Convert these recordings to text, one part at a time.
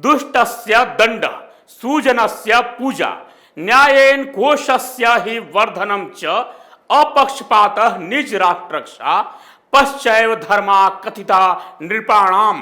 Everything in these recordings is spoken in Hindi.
दुष्टस्य दंड सुजनस्य पूजा न्यायेन कोशस्य हि वर्धनम च अपक्षपातः निज राष्ट्ररक्षा पश्चैव धर्मा कथिता नृपाणाम।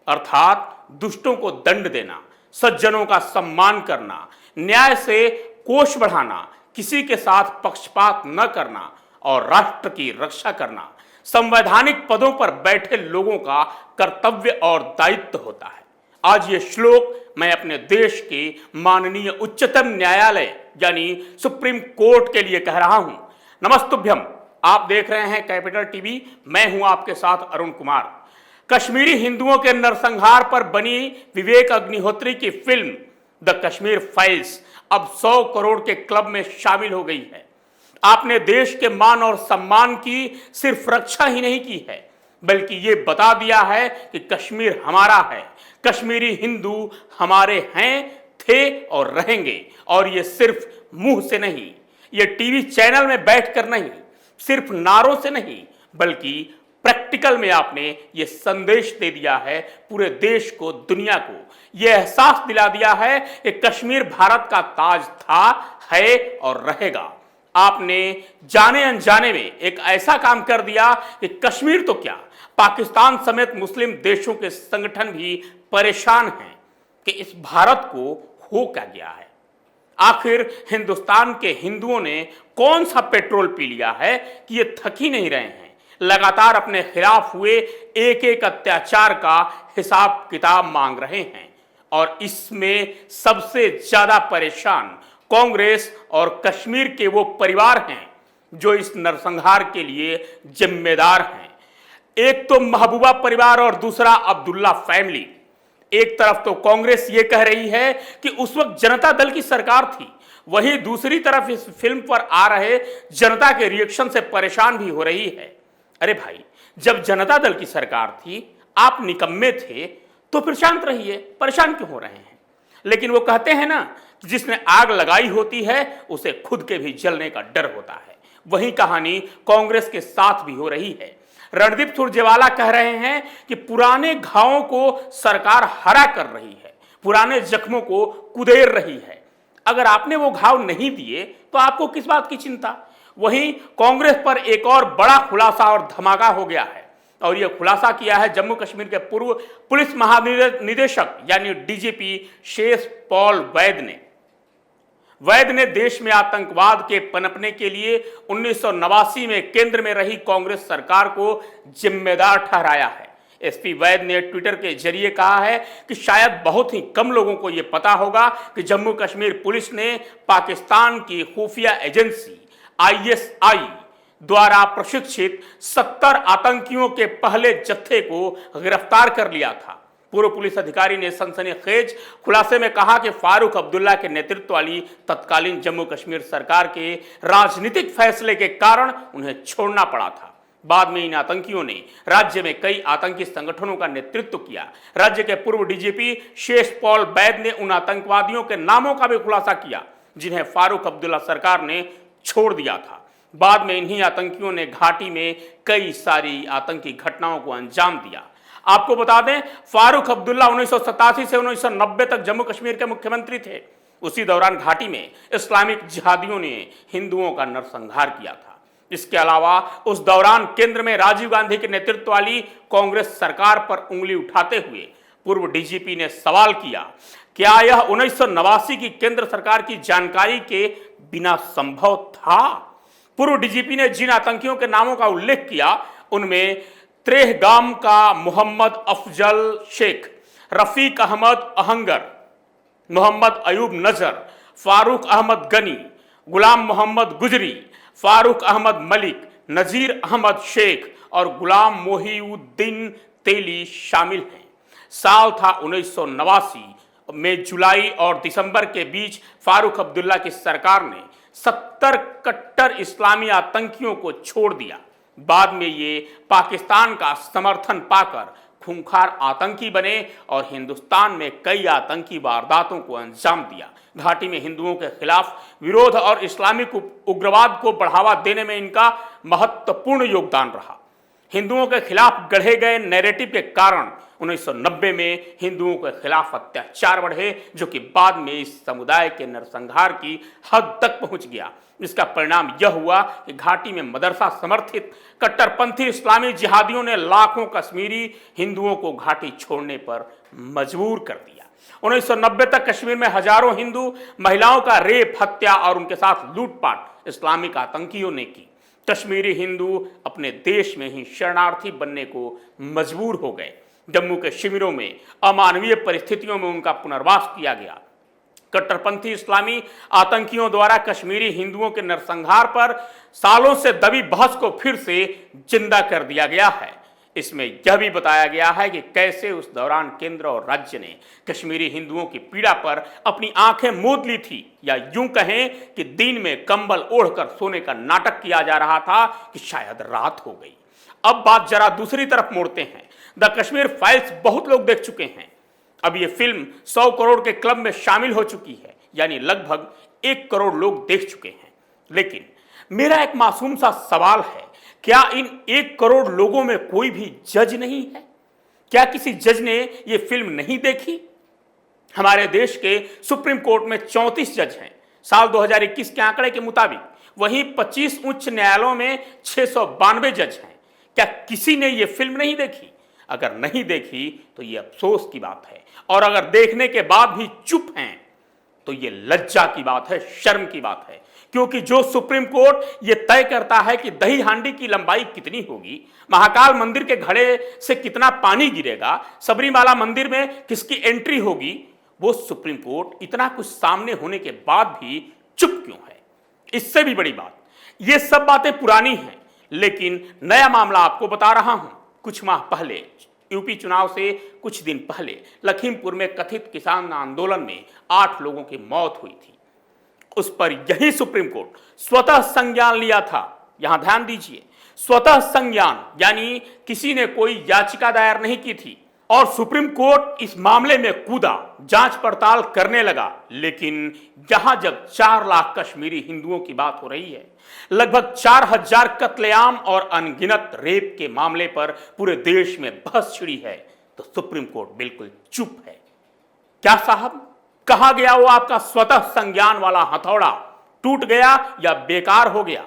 अर्थात दुष्टों को दंड देना, सज्जनों का सम्मान करना, न्याय से कोष बढ़ाना, किसी के साथ पक्षपात न करना और राष्ट्र की रक्षा करना संवैधानिक पदों पर बैठे लोगों का कर्तव्य और दायित्व होता है। आज ये श्लोक मैं अपने देश के माननीय उच्चतम न्यायालय यानी सुप्रीम कोर्ट के लिए कह रहा हूं। नमस्तुभ्यम, आप देख रहे हैं कैपिटल टीवी, मैं हूं आपके साथ अरुण कुमार। कश्मीरी हिंदुओं के नरसंहार पर बनी विवेक अग्निहोत्री की फिल्म द कश्मीर फाइल्स अब 100 करोड़ के क्लब में शामिल हो गई है। आपने देश के मान और सम्मान की सिर्फ रक्षा ही नहीं की है, बल्कि ये बता दिया है कि कश्मीर हमारा है, कश्मीरी हिंदू हमारे हैं, थे और रहेंगे। और ये सिर्फ मुंह से नहीं, ये टीवी चैनल में बैठकर नहीं, सिर्फ नारों से नहीं, बल्कि प्रैक्टिकल में आपने ये संदेश दे दिया है पूरे देश को, दुनिया को। ये एहसास दिला दिया है कि कश्मीर भारत का ताज था, है और रहेगा। आपने जाने अनजाने में एक ऐसा काम कर दिया कि कश्मीर तो क्या, पाकिस्तान समेत मुस्लिम देशों के संगठन भी परेशान हैं कि इस भारत को हो क्या गया है। आखिर हिंदुस्तान के हिंदुओं ने कौन सा पेट्रोल पी लिया है कि ये थक ही नहीं रहे हैं, लगातार अपने खिलाफ हुए एक एक अत्याचार का हिसाब किताब मांग रहे हैं। और इसमें सबसे ज्यादा परेशान कांग्रेस और कश्मीर के वो परिवार हैं जो इस नरसंहार के लिए जिम्मेदार हैं। एक तो महबूबा परिवार और दूसरा अब्दुल्ला फैमिली। एक तरफ तो कांग्रेस ये कह रही है कि उस वक्त जनता दल की सरकार थी, वहीं दूसरी तरफ इस फिल्म पर आ रहे जनता के रिएक्शन से परेशान भी हो रही है। अरे भाई, जब जनता दल की सरकार थी, आप निकम्मे थे, तो फिर शांत रहिए, परेशान क्यों हो रहे हैं। लेकिन वो कहते हैं ना, जिसने आग लगाई होती है उसे खुद के भी जलने का डर होता है। वही कहानी कांग्रेस के साथ भी हो रही है। रणदीप सुरजेवाला कह रहे हैं कि पुराने घावों को सरकार हरा कर रही है, पुराने जख्मों को कुदेर रही है। अगर आपने वो घाव नहीं दिए तो आपको किस बात की चिंता। वहीं कांग्रेस पर एक और बड़ा खुलासा और धमाका हो गया है, और यह खुलासा किया है जम्मू कश्मीर के पूर्व पुलिस महानिदेशक यानी डीजीपी शेष पॉल वैद ने देश में आतंकवाद के पनपने के लिए 1989 में केंद्र में रही कांग्रेस सरकार को जिम्मेदार ठहराया है। एसपी वैद ने ट्विटर के जरिए कहा है कि शायद बहुत ही कम लोगों को यह पता होगा कि जम्मू कश्मीर पुलिस ने पाकिस्तान की खुफिया एजेंसी ISI द्वारा प्रशिक्षित 70 आतंकियों के पहले जत्थे को गिरफ्तार कर लिया था। पूर्व पुलिस अधिकारी ने सनसनीखेज खुलासे में कहा कि फारूक अब्दुल्ला के नेतृत्व वाली तत्कालीन जम्मू कश्मीर सरकार के राजनीतिक फैसले के कारण उन्हें छोड़ना पड़ा था। बाद में इन आतंकियों ने राज्य में कई आतंकी संगठनों का नेतृत्व किया। राज्य के पूर्व डीजीपी शेष पॉल वैद ने उन आतंकवादियों के नामों का भी खुलासा किया जिन्हें फारूक अब्दुल्ला सरकार ने छोड़ दिया था। बाद में इन्हीं आतंकियों ने घाटी में कई सारी आतंकी घटनाओं को अंजाम दिया। आपको बता दें, फारूक अब्दुल्ला 1987 से 1990 तक जम्मू कश्मीर के मुख्यमंत्री थे। उसी दौरान घाटी में इस्लामिक जिहादियों ने हिंदुओं का नरसंहार किया था। इसके अलावा उस दौरान केंद्र में राजीव गांधी के नेतृत्व वाली कांग्रेस सरकार पर उंगली उठाते हुए पूर्व डीजीपी ने सवाल किया, क्या यह 1989 की केंद्र सरकार की जानकारी के बिना संभव था। पूर्व डीजीपी ने जिन आतंकियों के नामों का उल्लेख किया उनमें त्रेहगाम का मोहम्मद अफजल शेख, रफीक अहमद अहंगर, मोहम्मद अयूब नजर, फारूक अहमद गनी, गुलाम मोहम्मद गुजरी, फारूक अहमद मलिक, नजीर अहमद शेख और गुलाम मोहिउद्दीन तेली शामिल हैं। साल था 1989 में जुलाई और दिसंबर के बीच फारूक अब्दुल्ला की सरकार ने 70 कट्टर इस्लामी आतंकियों को छोड़ दिया। बाद में ये पाकिस्तान का समर्थन पाकर खूंखार आतंकी बने और हिंदुस्तान में कई आतंकी वारदातों को अंजाम दिया। घाटी में हिंदुओं के खिलाफ विरोध और इस्लामिक उग्रवाद को बढ़ावा देने में इनका महत्वपूर्ण योगदान रहा। हिंदुओं के खिलाफ गढ़े गए नैरेटिव के कारण 1990 में हिंदुओं के खिलाफ अत्याचार बढ़े, जो कि बाद में इस समुदाय के नरसंहार की हद तक पहुंच गया। इसका परिणाम यह हुआ कि घाटी में मदरसा समर्थित कट्टरपंथी इस्लामी जिहादियों ने लाखों कश्मीरी हिंदुओं को घाटी छोड़ने पर मजबूर कर दिया। 1990 तक कश्मीर में हजारों हिंदू महिलाओं का रेप, हत्या और उनके साथ लूटपाट इस्लामिक आतंकियों ने की। कश्मीरी हिंदू अपने देश में ही शरणार्थी बनने को मजबूर हो गए। जम्मू के शिविरों में अमानवीय परिस्थितियों में उनका पुनर्वास किया गया। कट्टरपंथी इस्लामी आतंकियों द्वारा कश्मीरी हिंदुओं के नरसंहार पर सालों से दबी बहस को फिर से जिंदा कर दिया गया है। इसमें यह भी बताया गया है कि कैसे उस दौरान केंद्र और राज्य ने कश्मीरी हिंदुओं की पीड़ा पर अपनी आंखें मूंद ली थी, या यूं कहें कि दिन में कंबल ओढ़कर सोने का नाटक किया जा रहा था कि शायद रात हो गई। अब बात जरा दूसरी तरफ मोड़ते हैं। द कश्मीर फाइल्स बहुत लोग देख चुके हैं। अब यह फिल्म 100 करोड़ के क्लब में शामिल हो चुकी है, यानी लगभग 1 करोड़ लोग देख चुके हैं। लेकिन मेरा एक मासूम सा सवाल है, क्या इन 1 करोड़ लोगों में कोई भी जज नहीं है? क्या किसी जज ने यह फिल्म नहीं देखी? हमारे देश के सुप्रीम कोर्ट में 34 जज हैं साल 2021 के आंकड़े के मुताबिक। वहीं 25 उच्च न्यायालयों में 692 जज हैं। क्या किसी ने यह फिल्म नहीं देखी? अगर नहीं देखी तो यह अफसोस की बात है, और अगर देखने के बाद भी चुप हैं तो यह लज्जा की बात है, शर्म की बात है। क्योंकि जो सुप्रीम कोर्ट यह तय करता है कि दही हांडी की लंबाई कितनी होगी, महाकाल मंदिर के घड़े से कितना पानी गिरेगा, सबरीमाला मंदिर में किसकी एंट्री होगी, वो सुप्रीम कोर्ट इतना कुछ सामने होने के बाद भी चुप क्यों है? इससे भी बड़ी बात, ये सब बातें पुरानी हैं, लेकिन नया मामला आपको बता रहा हूं। कुछ माह पहले यूपी चुनाव से कुछ दिन पहले लखीमपुर में कथित किसान आंदोलन में 8 लोगों की मौत हुई थी। उस पर यही सुप्रीम कोर्ट स्वतः संज्ञान लिया था। यहां ध्यान दीजिए, स्वतः संज्ञान, यानी किसी ने कोई याचिका दायर नहीं की थी, और सुप्रीम कोर्ट इस मामले में कूदा, जांच पड़ताल करने लगा। लेकिन यहां जब 4 लाख कश्मीरी हिंदुओं की बात हो रही है, लगभग 4000 कत्लेआम और अनगिनत रेप के मामले पर पूरे देश में बहस छिड़ी है, तो सुप्रीम कोर्ट बिल्कुल चुप है। क्या साहब, कहा गया वो आपका स्वतः संज्ञान वाला हथौड़ा टूट गया या बेकार हो गया?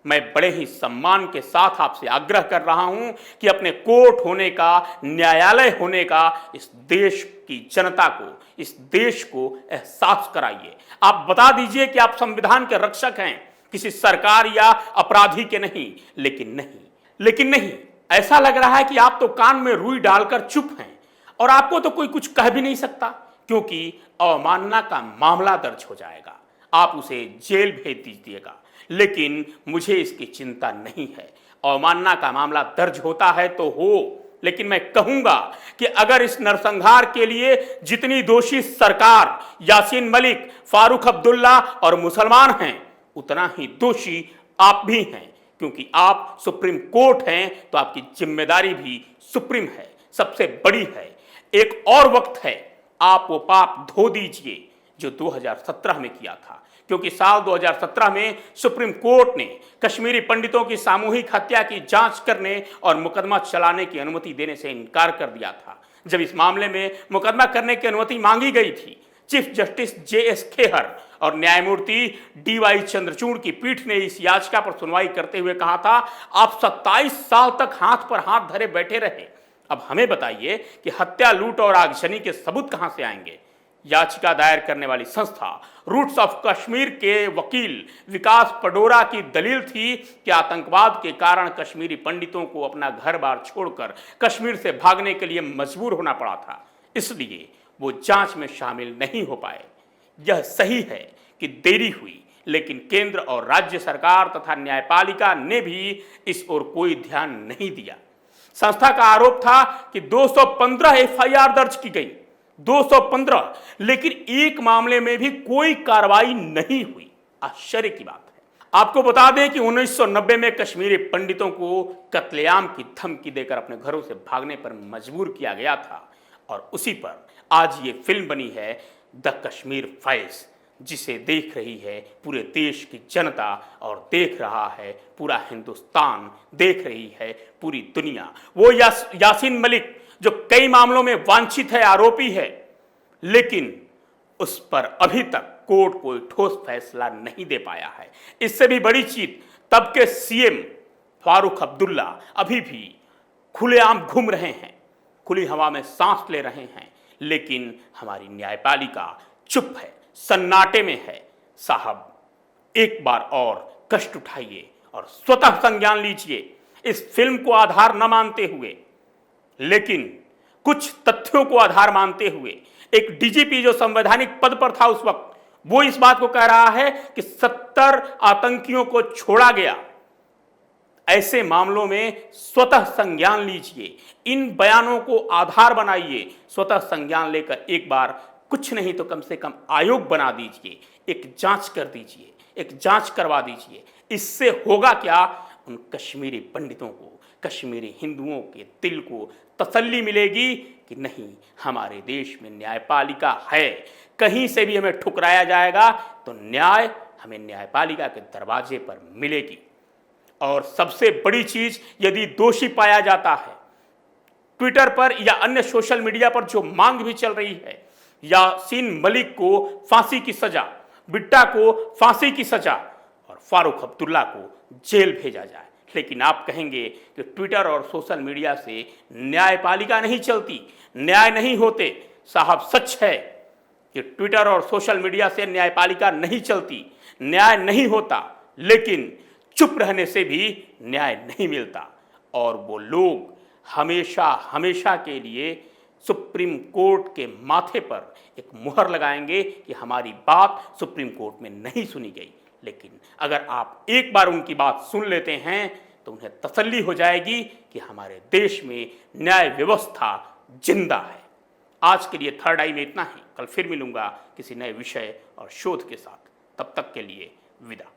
मैं बड़े ही सम्मान के साथ आपसे आग्रह कर रहा हूं कि अपने कोर्ट होने का, न्यायालय होने का इस देश की जनता को, इस देश को एहसास कराइए। आप बता दीजिए कि आप संविधान के रक्षक हैं, किसी सरकार या अपराधी के नहीं। लेकिन नहीं, ऐसा लग रहा है कि आप तो कान में रुई डालकर चुप हैं, और आपको तो कोई कुछ कह भी नहीं सकता, क्योंकि अवमानना का मामला दर्ज हो जाएगा, आप उसे जेल भेज दीजिएगा। लेकिन मुझे इसकी चिंता नहीं है। अवमानना का मामला दर्ज होता है तो हो, लेकिन मैं कहूंगा कि अगर इस नरसंहार के लिए जितनी दोषी सरकार, यासीन मलिक, फारूक अब्दुल्ला और मुसलमान हैं, उतना ही दोषी आप भी हैं। क्योंकि आप सुप्रीम कोर्ट हैं तो आपकी जिम्मेदारी भी सुप्रीम है, सबसे बड़ी है। एक और वक्त है, आप वो पाप धो दीजिए जो 2017 में किया था, क्योंकि साल 2017 में सुप्रीम कोर्ट ने कश्मीरी पंडितों की सामूहिक हत्या की जांच करने और मुकदमा चलाने की अनुमति देने से इनकार कर दिया था। जब इस मामले में मुकदमा करने की अनुमति मांगी गई थी, चीफ जस्टिस JS खेहर और न्यायमूर्ति DY चंद्रचूड़ की पीठ ने इस याचिका पर सुनवाई करते हुए कहा था, आप 27 साल तक हाथ पर हाथ धरे बैठे रहे, अब हमें बताइए कि हत्या, लूट और आगजनी के सबूत कहां से आएंगे? याचिका दायर करने वाली संस्था रूट्स ऑफ कश्मीर के वकील विकास पडोरा की दलील थी कि आतंकवाद के कारण कश्मीरी पंडितों को अपना घर बार छोड़कर कश्मीर से भागने के लिए मजबूर होना पड़ा था, इसलिए वो जांच में शामिल नहीं हो पाए। यह सही है कि देरी हुई, लेकिन केंद्र और राज्य सरकार तथा न्यायपालिका ने भी इस ओर कोई ध्यान नहीं दिया। संस्था का आरोप था कि 215 FIR दर्ज की गई, 215, लेकिन एक मामले में भी कोई कार्रवाई नहीं हुई। आश्चर्य की बात है। आपको बता दें कि 1990 में कश्मीरी पंडितों को कत्लेआम की धमकी देकर अपने घरों से भागने पर मजबूर किया गया था, और उसी पर आज ये फिल्म बनी है द कश्मीर फाइल्स। जिसे देख रही है पूरे देश की जनता और देख रहा है पूरा हिंदुस्तान, देख रही है पूरी दुनिया। वो यासीन मलिक जो कई मामलों में वांछित है, आरोपी है, लेकिन उस पर अभी तक कोर्ट कोई ठोस फैसला नहीं दे पाया है। इससे भी बड़ी चीज, तब के सीएम फारूक अब्दुल्ला अभी भी खुलेआम घूम रहे हैं, खुली हवा में सांस ले रहे हैं, लेकिन हमारी न्यायपालिका चुप है, सन्नाटे में है। साहब, एक बार और कष्ट उठाइए और स्वतः संज्ञान लीजिए, इस फिल्म को आधार न मानते हुए, लेकिन कुछ तथ्यों को आधार मानते हुए। एक डीजीपी जो संवैधानिक पद पर था उस वक्त, वो इस बात को कह रहा है कि 70 आतंकियों को छोड़ा गया। ऐसे मामलों में स्वतः संज्ञान लीजिए, इन बयानों को आधार बनाइए, स्वतः संज्ञान लेकर एक बार कुछ नहीं तो कम से कम आयोग बना दीजिए, एक जांच कर दीजिए, एक जांच करवा दीजिए। इससे होगा क्या, उन कश्मीरी पंडितों को, कश्मीरी हिंदुओं के दिल को तसल्ली मिलेगी कि नहीं, हमारे देश में न्यायपालिका है। कहीं से भी हमें ठुकराया जाएगा तो न्याय हमें न्यायपालिका के दरवाजे पर मिलेगी। और सबसे बड़ी चीज, यदि दोषी पाया जाता है, ट्विटर पर या अन्य सोशल मीडिया पर जो मांग भी चल रही है, यासीन मलिक को फांसी की सजा, बिट्टा को फांसी की सजा और फारूक अब्दुल्ला को जेल भेजा जाए। लेकिन आप कहेंगे कि ट्विटर और सोशल मीडिया से न्यायपालिका नहीं चलती, न्याय नहीं होते। साहब, सच है कि ट्विटर और सोशल मीडिया से न्यायपालिका नहीं चलती, न्याय नहीं होता, लेकिन चुप रहने से भी न्याय नहीं मिलता। और वो लोग हमेशा हमेशा के लिए सुप्रीम कोर्ट के माथे पर एक मुहर लगाएंगे कि हमारी बात सुप्रीम कोर्ट में नहीं सुनी गई। लेकिन अगर आप एक बार उनकी बात सुन लेते हैं तो उन्हें तसल्ली हो जाएगी कि हमारे देश में न्याय व्यवस्था जिंदा है। आज के लिए थर्ड आई में इतना ही। कल फिर मिलूंगा किसी नए विषय और शोध के साथ। तब तक के लिए विदा।